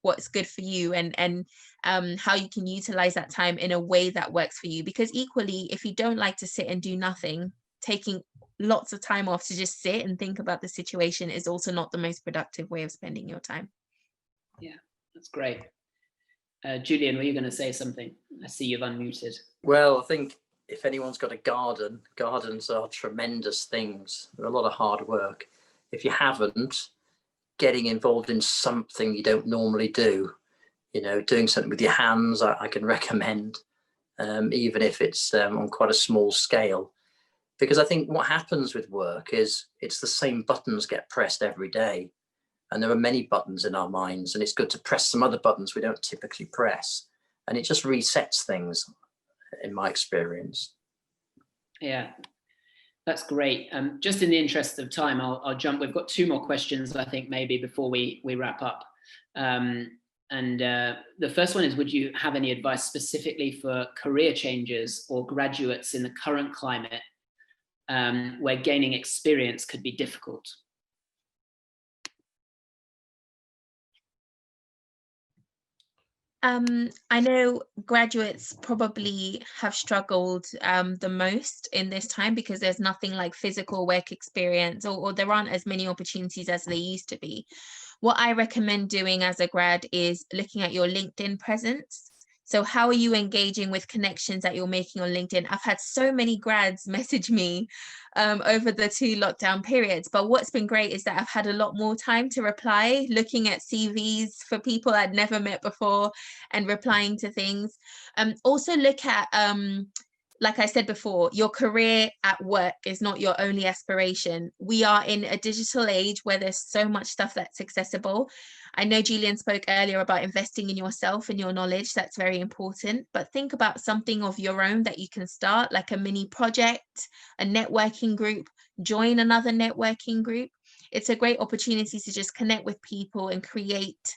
what's good for you, and how you can utilize that time in a way that works for you. Because equally, if you don't like to sit and do nothing, taking lots of time off to just sit and think about the situation is also not the most productive way of spending your time. Yeah, that's great. Julian, were you going to say something? I see you've unmuted. Well, I think if anyone's got a garden, gardens are tremendous things. They're a lot of hard work. If you haven't, getting involved in something you don't normally do, doing something with your hands, I can recommend, even if it's on quite a small scale. Because I think what happens with work is it's the same buttons get pressed every day. And there are many buttons in our minds, and it's good to press some other buttons we don't typically press. And it just resets things, in my experience. Yeah, that's great. Just in the interest of time, I'll jump. We've got 2 more questions, I think, maybe before we wrap up. The first one is, would you have any advice specifically for career changers or graduates in the current climate, where gaining experience could be difficult? I know graduates probably have struggled the most in this time, because there's nothing like physical work experience, or there aren't as many opportunities as there used to be. What I recommend doing as a grad is looking at your LinkedIn presence. So how are you engaging with connections that you're making on LinkedIn? I've had so many grads message me over the 2 lockdown periods, but what's been great is that I've had a lot more time to reply, looking at CVs for people I'd never met before and replying to things. Also look at, like I said before, your career at work is not your only aspiration. We are in a digital age where there's so much stuff that's accessible. I know Julian spoke earlier about investing in yourself and your knowledge. That's very important. But think about something of your own that you can start, like a mini project, a networking group, join another networking group. It's a great opportunity to just connect with people and create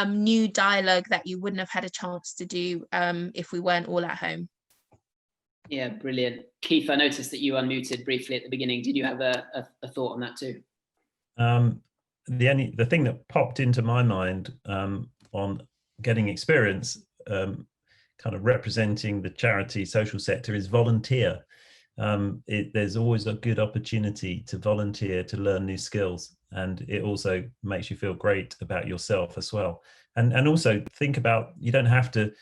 new dialogue that you wouldn't have had a chance to do if we weren't all at home. Yeah, brilliant. Keith, I noticed that you unmuted briefly at the beginning. Did you have a thought on that too? The thing that popped into my mind on getting experience, kind of representing the charity social sector, is volunteer. There's always a good opportunity to volunteer, to learn new skills, and it also makes you feel great about yourself as well. And also think about, you don't have to,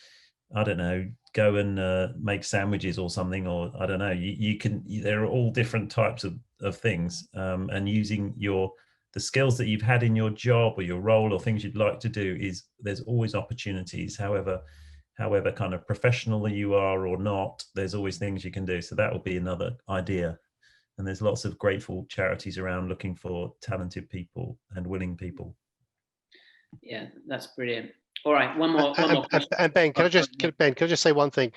I don't know, go and make sandwiches or something, or I don't know, you can, there are all different types of things, and using the skills that you've had in your job or your role or things you'd like to do, there's always opportunities, however kind of professional you are or not, there's always things you can do. So that will be another idea. And there's lots of grateful charities around looking for talented people and willing people. Yeah, that's brilliant. All right, one more question. And Ben, can I just say one thing?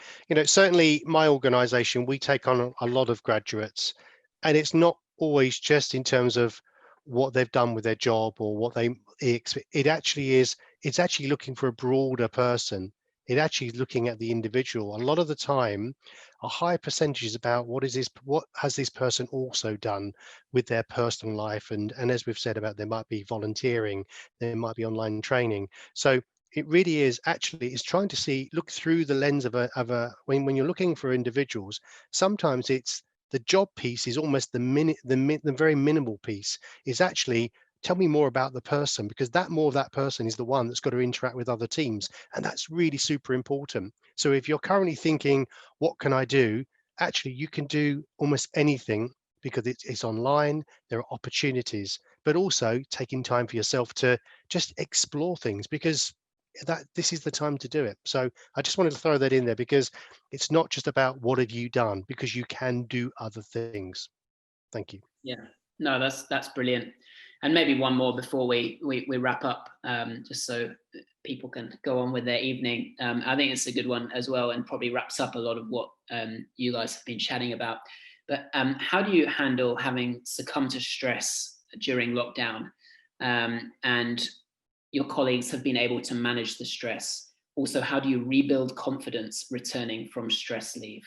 Certainly my organization, we take on a lot of graduates, and it's not always just in terms of what they've done with their job or what it's actually looking for a broader person. It actually is looking at the individual. A lot of the time, a high percentage is about what has this person also done with their personal life, and as we've said about, there might be volunteering, there might be online training. So it really is trying to look through the lens of when you're looking for individuals. Sometimes it's the job piece is almost the very minimal piece. Is actually, tell me more about the person, because that person is the one that's got to interact with other teams, and that's really super important. So if you're currently thinking, what can I do? Actually, you can do almost anything, because it's online. There are opportunities, but also taking time for yourself to just explore things, because this is the time to do it. So I just wanted to throw that in there, because it's not just about what have you done, because you can do other things. Thank you. Yeah, no, that's brilliant. And maybe one more before we wrap up, just so people can go on with their evening. I think it's a good one as well, and probably wraps up a lot of what you guys have been chatting about. But how do you handle having succumbed to stress during lockdown, and your colleagues have been able to manage the stress? Also, how do you rebuild confidence returning from stress leave?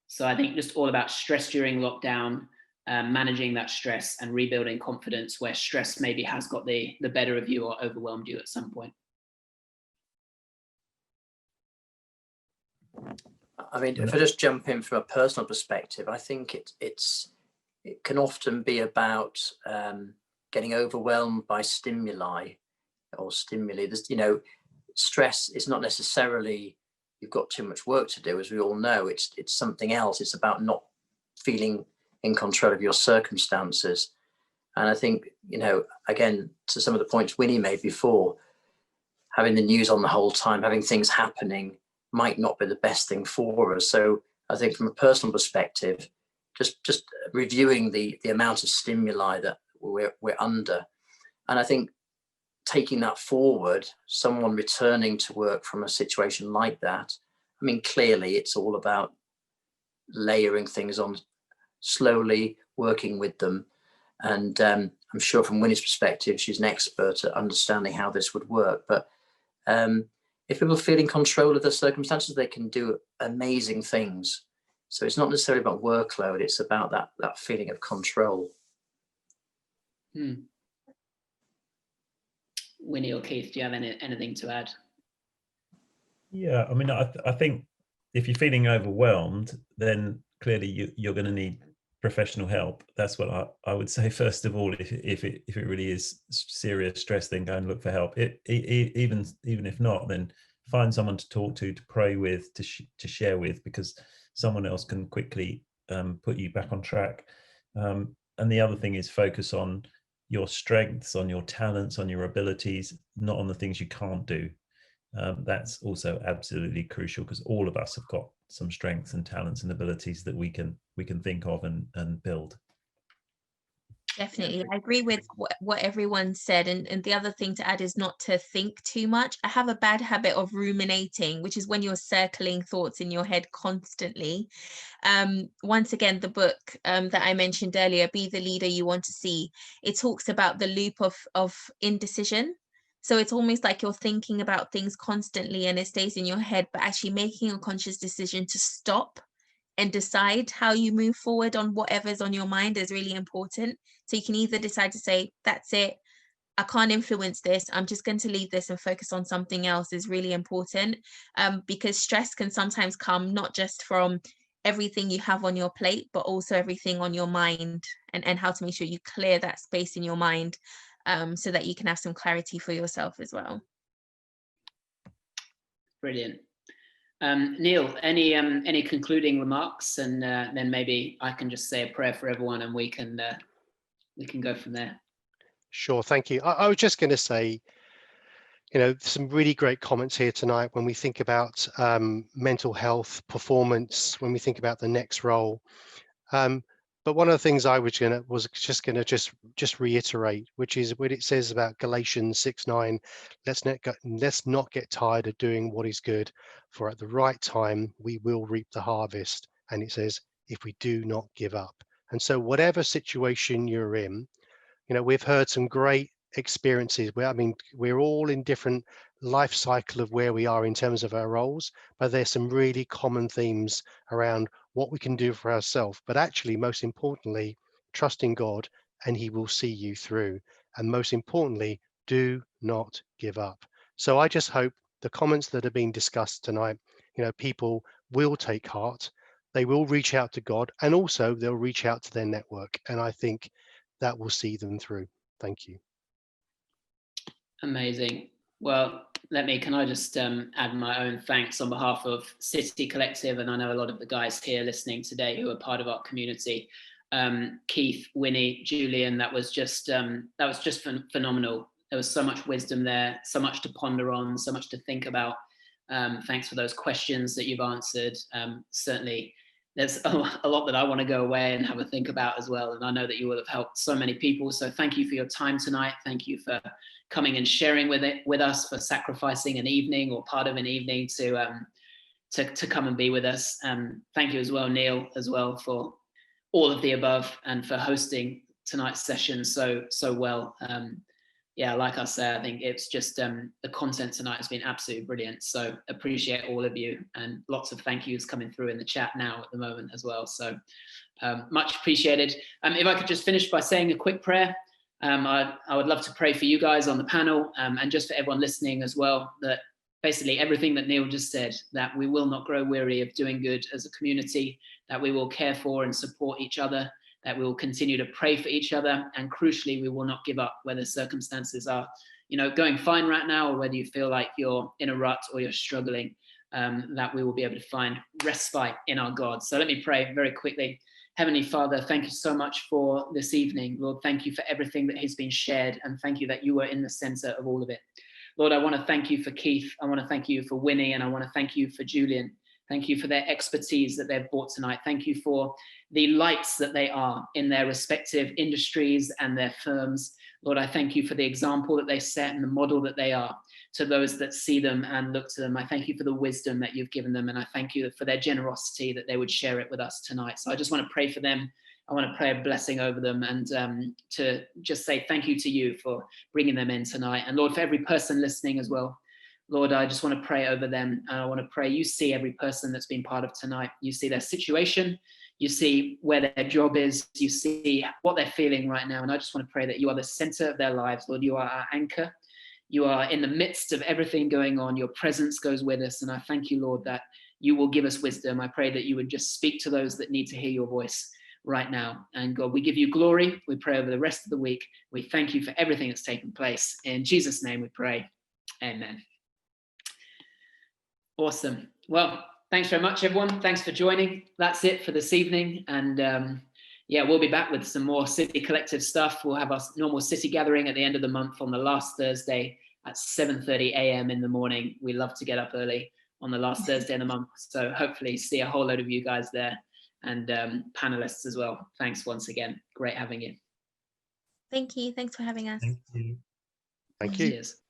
So I think just all about stress during lockdown, managing that stress and rebuilding confidence where stress maybe has got the better of you or overwhelmed you at some point. I mean, if I just jump in from a personal perspective, I think it can often be about getting overwhelmed by stimuli or stimuli. There's, stress is not necessarily you've got too much work to do, as we all know. It's something else. It's about not feeling in control of your circumstances. And I think, again, to some of the points Winnie made before, having the news on the whole time, having things happening might not be the best thing for us. So I think from a personal perspective, just reviewing the amount of stimuli that we're under. And I think taking that forward, someone returning to work from a situation like that, I mean, clearly it's all about layering things on, slowly working with them. And I'm sure from Winnie's perspective, she's an expert at understanding how this would work. But if people feel in control of the circumstances, they can do amazing things. So it's not necessarily about workload, it's about that feeling of control. Winnie or Keith, do you have anything to add? Yeah, I mean, I think if you're feeling overwhelmed, then clearly you're going to need professional help. That's what I would say first of all. If it really is serious stress, then go and look for help. Even if not, then find someone to talk to pray with, to share with, because someone else can quickly put you back on track. And the other thing is focus on your strengths, on your talents, on your abilities, not on the things you can't do. That's also absolutely crucial, because all of us have got some strengths and talents and abilities that we can think of and build. Definitely. I agree with what everyone said. And the other thing to add is not to think too much. I have a bad habit of ruminating, which is when you're circling thoughts in your head constantly. Once again, the book that I mentioned earlier, Be the Leader You Want to See, it talks about the loop of indecision. So it's almost like you're thinking about things constantly and it stays in your head, but actually making a conscious decision to stop and decide how you move forward on whatever's on your mind is really important. So you can either decide to say, that's it, I can't influence this, I'm just going to leave this and focus on something else, is really important, because stress can sometimes come not just from everything you have on your plate, but also everything on your mind, and how to make sure you clear that space in your mind, so that you can have some clarity for yourself as well. Brilliant. Neil, any concluding remarks, and then maybe I can just say a prayer for everyone, and we can go from there. Sure, thank you. I was just going to say, some really great comments here tonight when we think about mental health, performance, when we think about the next role. But one of the things I was just going to reiterate, which is what it says about Galatians 6:9. Let's not get tired of doing what is good, for at the right time we will reap the harvest. And it says, if we do not give up. And so whatever situation you're in, we've heard some great experiences where, we're all in different life cycle of where we are in terms of our roles, but there's some really common themes around what we can do for ourselves, but actually most importantly, trusting God, and he will see you through. And most importantly, do not give up. So I just hope the comments that have been discussed tonight, people will take heart. they will reach out to God, and also they'll reach out to their network. And I think that will see them through. Thank you. Amazing. Well, can I just add my own thanks on behalf of City Collective, and I know a lot of the guys here listening today who are part of our community. Keith, Winnie, Julian, that was just phenomenal. There was so much wisdom there, so much to ponder on, so much to think about. Thanks for those questions that you've answered. Certainly, there's a lot that I want to go away and have a think about as well. And I know that you will have helped so many people. So thank you for your time tonight. Thank you for coming and sharing with us, for sacrificing an evening or part of an evening to come and be with us. Thank you as well, Neil, as well, for all of the above and for hosting tonight's session so well. Yeah, like I said, I think it's just the content tonight has been absolutely brilliant. So appreciate all of you, and lots of thank yous coming through in the chat now at the moment as well. So much appreciated. If I could just finish by saying a quick prayer. I would love to pray for you guys on the panel and just for everyone listening as well, that basically everything that Neil just said, that we will not grow weary of doing good as a community, that we will care for and support each other, that we will continue to pray for each other, and crucially, we will not give up whether circumstances are, going fine right now, or whether you feel like you're in a rut or you're struggling, that we will be able to find respite in our God. So let me pray very quickly. Heavenly Father, thank you so much for this evening. Lord, thank you for everything that has been shared, and thank you that you are in the center of all of it. Lord, I want to thank you for Keith. I want to thank you for Winnie, and I want to thank you for Julian. Thank you for their expertise that they've brought tonight. Thank you for the lights that they are in their respective industries and their firms. Lord, I thank you for the example that they set and the model that they are to those that see them and look to them. I thank you for the wisdom that you've given them, and I thank you for their generosity that they would share it with us tonight. So I just want to pray for them. I want to pray a blessing over them, and to just say thank you to you for bringing them in tonight. And Lord, for every person listening as well, Lord, I just want to pray over them. And I want to pray, you see every person that's been part of tonight. You see their situation. You see where their job is. You see what they're feeling right now. And I just want to pray that you are the center of their lives. Lord, you are our anchor. You are in the midst of everything going on. Your presence goes with us. And I thank you, Lord, that you will give us wisdom. I pray that you would just speak to those that need to hear your voice right now. And God, we give you glory. We pray over the rest of the week. We thank you for everything that's taken place. In Jesus' name we pray. Amen. Awesome. Well, thanks very much, everyone. Thanks for joining. That's it for this evening. And yeah, we'll be back with some more City Collective stuff. We'll have our normal city gathering at the end of the month on the last Thursday at 7:30 a.m. in the morning. We love to get up early on the last Thursday in the month. So hopefully see a whole load of you guys there, and panelists as well. Thanks once again. Great having you. Thank you. Thanks for having us. Thank you. Thank you. Cheers.